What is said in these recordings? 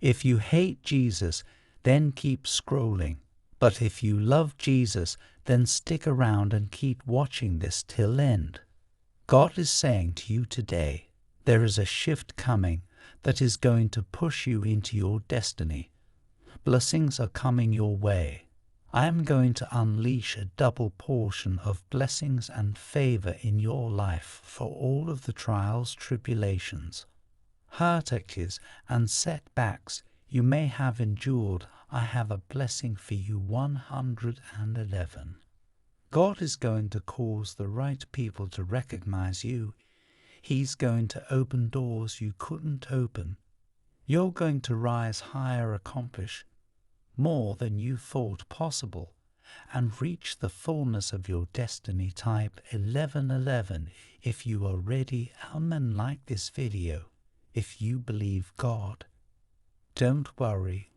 If you hate Jesus, then keep scrolling. But if you love Jesus, then stick around and keep watching this till end. God is saying to you today, there is a shift coming that is going to push you into your destiny. Blessings are coming your way. I am going to unleash a double portion of blessings and favor in your life for all of the trials, tribulations, heartaches, and setbacks you may have endured. I have a blessing for you 111. God is going to cause the right people to recognize you. He's going to open doors you couldn't open. You're going to rise higher, accomplish more than you thought possible, and reach the fullness of your destiny. Type 1111 if you are ready and like this video if you believe God. Don't worry.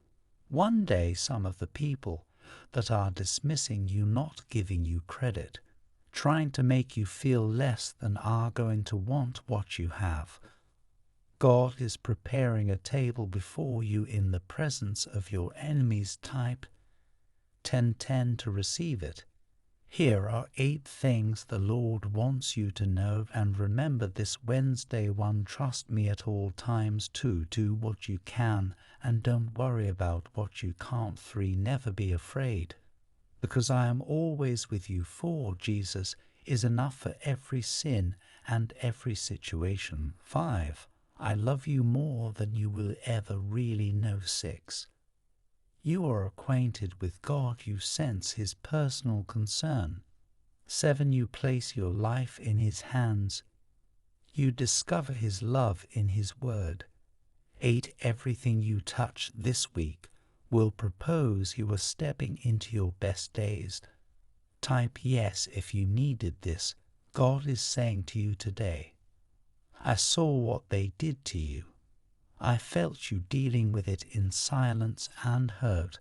One day some of the people that are dismissing you, not giving you credit, trying to make you feel less than, are going to want what you have. God is preparing a table before you in the presence of your enemies. Type 1010 to receive it. Here are 8 things the Lord wants you to know, and remember this Wednesday. 1. Trust me at all times. 2. Do what you can and don't worry about what you can't. 3. Never be afraid, because I am always with you. 4. Jesus is enough for every sin and every situation. 5. I love you more than you will ever really know. 6. You are acquainted with God. You sense His personal concern. 7. You place your life in His hands. You discover His love in His word. 8. Everything you touch this week will propose you are stepping into your best days. Type yes if you needed this. God is saying to you today, I saw what they did to you. I felt you dealing with it in silence and hurt.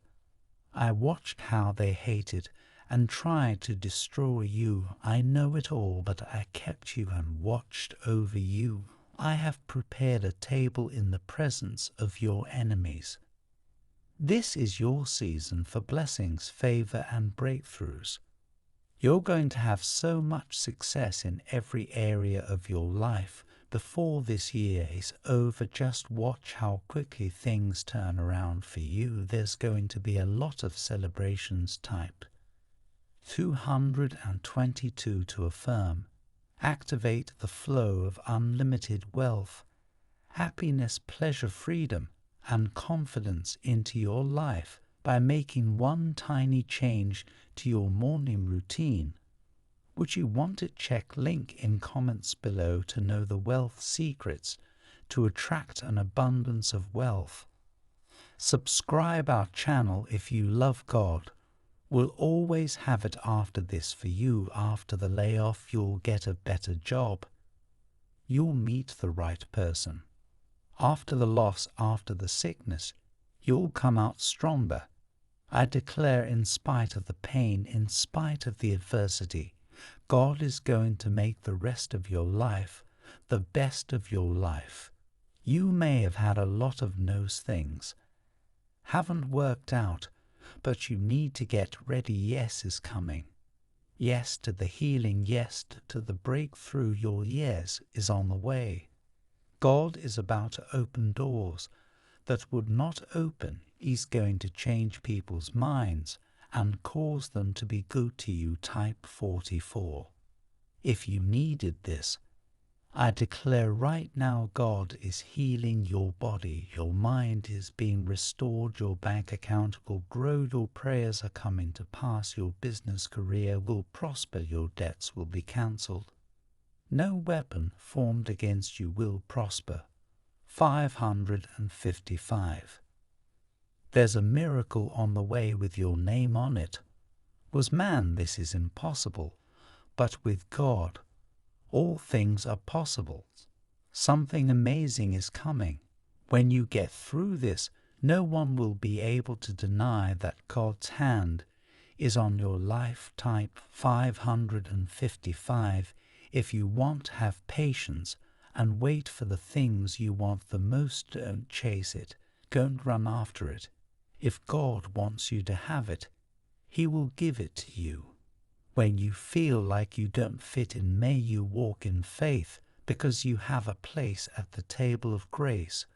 I watched how they hated and tried to destroy you. I know it all, but I kept you and watched over you. I have prepared a table in the presence of your enemies. This is your season for blessings, favor, and breakthroughs. You're going to have so much success in every area of your life before this year is over. Just watch how quickly things turn around for you. There's going to be a lot of celebrations. Type 222 to affirm. Activate the flow of unlimited wealth, happiness, pleasure, freedom, and confidence into your life by making one tiny change to your morning routine. Would you want it? Check link in comments below to know the wealth secrets to attract an abundance of wealth. Subscribe our channel if you love God. We'll always have it after this for you. After the layoff, you'll get a better job. You'll meet the right person. After the loss, after the sickness, you'll come out stronger. I declare, in spite of the pain, in spite of the adversity, God is going to make the rest of your life the best of your life. You may have had a lot of those things, haven't worked out, but you need to get ready. Yes is coming. Yes to the healing. Yes to the breakthrough. Your yes is on the way. God is about to open doors that would not open. He's going to change people's minds and cause them to be good to you. Type 44. If you needed this, I declare right now God is healing your body. Your mind is being restored. Your bank account will grow. Your prayers are coming to pass. Your business career will prosper. Your debts will be cancelled. No weapon formed against you will prosper. 555. There's a miracle on the way with your name on it. With man this is impossible, but with God all things are possible. Something amazing is coming. When you get through this, no one will be able to deny that God's hand is on your life. Type 555. If you want, have patience and wait for the things you want the most. Don't chase it. Don't run after it. If God wants you to have it, He will give it to you. When you feel like you don't fit in, may you walk in faith because you have a place at the table of grace.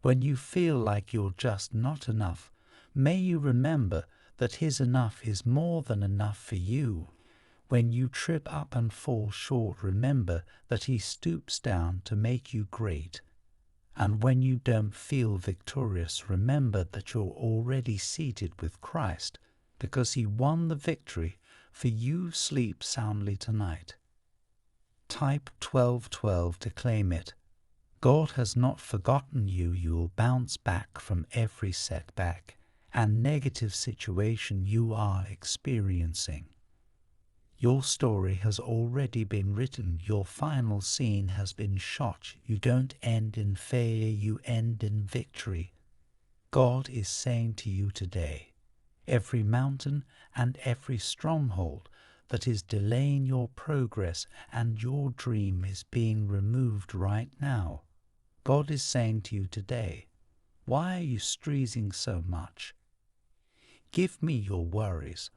When you feel like you're just not enough, may you remember that His enough is more than enough for you. When you trip up and fall short, remember that He stoops down to make you great. And when you don't feel victorious, remember that you're already seated with Christ, because He won the victory for you. Sleep soundly tonight. Type 1212 to claim it. God has not forgotten you. You'll bounce back from every setback and negative situation you are experiencing. Your story has already been written. Your final scene has been shot. You don't end in failure, you end in victory. God is saying to you today, every mountain and every stronghold that is delaying your progress and your dream is being removed right now. God is saying to you today, why are you stressing so much? Give me your worries.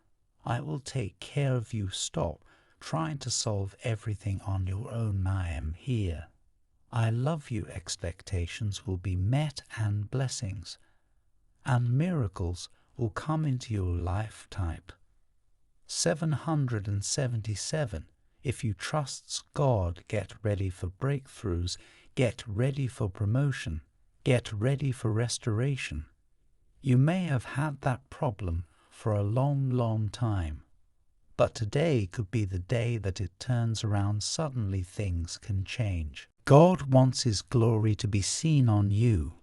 I will take care of you. Stop trying to solve everything on your own. I am here. I love you. Expectations will be met and blessings and miracles will come into your life. Type 777. If you trust God, get ready for breakthroughs, get ready for promotion, get ready for restoration. You may have had that problem for a long time, but today could be the day that it turns around. Suddenly things can change. God wants His glory to be seen on you.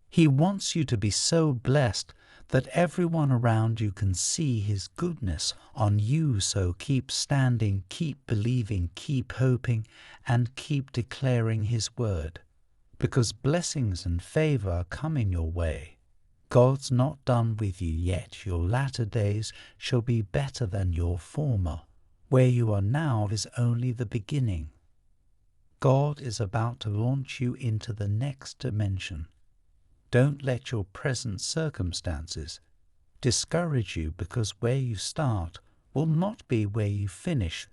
He wants you to be so blessed that everyone around you can see His goodness on you. So keep standing, keep believing, keep hoping, and keep declaring His word, because blessings and favor are coming your way. God's not done with you yet. Your latter days shall be better than your former. Where you are now is only the beginning. God is about to launch you into the next dimension. Don't let your present circumstances discourage you, because where you start will not be where you finish.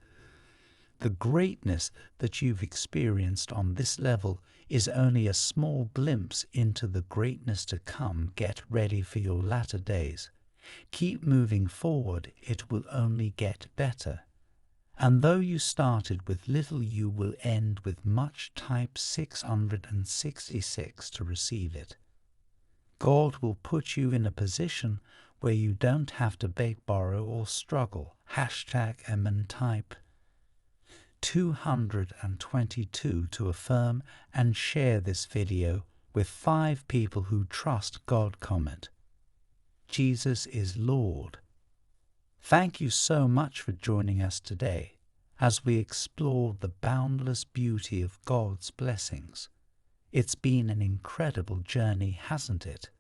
The greatness that you've experienced on this level is only a small glimpse into the greatness to come. Get ready for your latter days. Keep moving forward. It will only get better. And though you started with little, you will end with much. Type 666 to receive it. God will put you in a position where you don't have to beg, borrow, or struggle. #M. Type 222 to affirm and share this video with 5 people who trust God. Comment: Jesus is Lord. Thank you so much for joining us today as we explore the boundless beauty of God's blessings. It's been an incredible journey, hasn't it?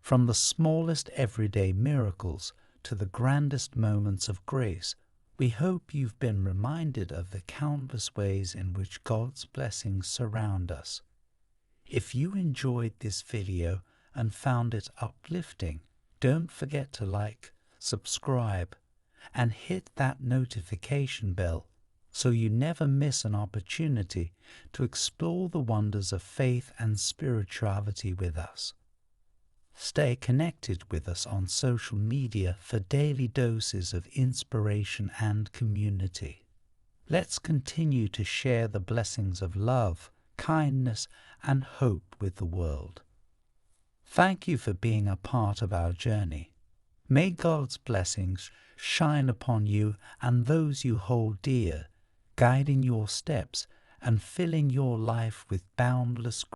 From the smallest everyday miracles to the grandest moments of grace, we hope you've been reminded of the countless ways in which God's blessings surround us. If you enjoyed this video and found it uplifting, don't forget to like, subscribe, and hit that notification bell so you never miss an opportunity to explore the wonders of faith and spirituality with us. Stay connected with us on social media for daily doses of inspiration and community. Let's continue to share the blessings of love, kindness, and hope with the world. Thank you for being a part of our journey. May God's blessings shine upon you and those you hold dear, guiding your steps and filling your life with boundless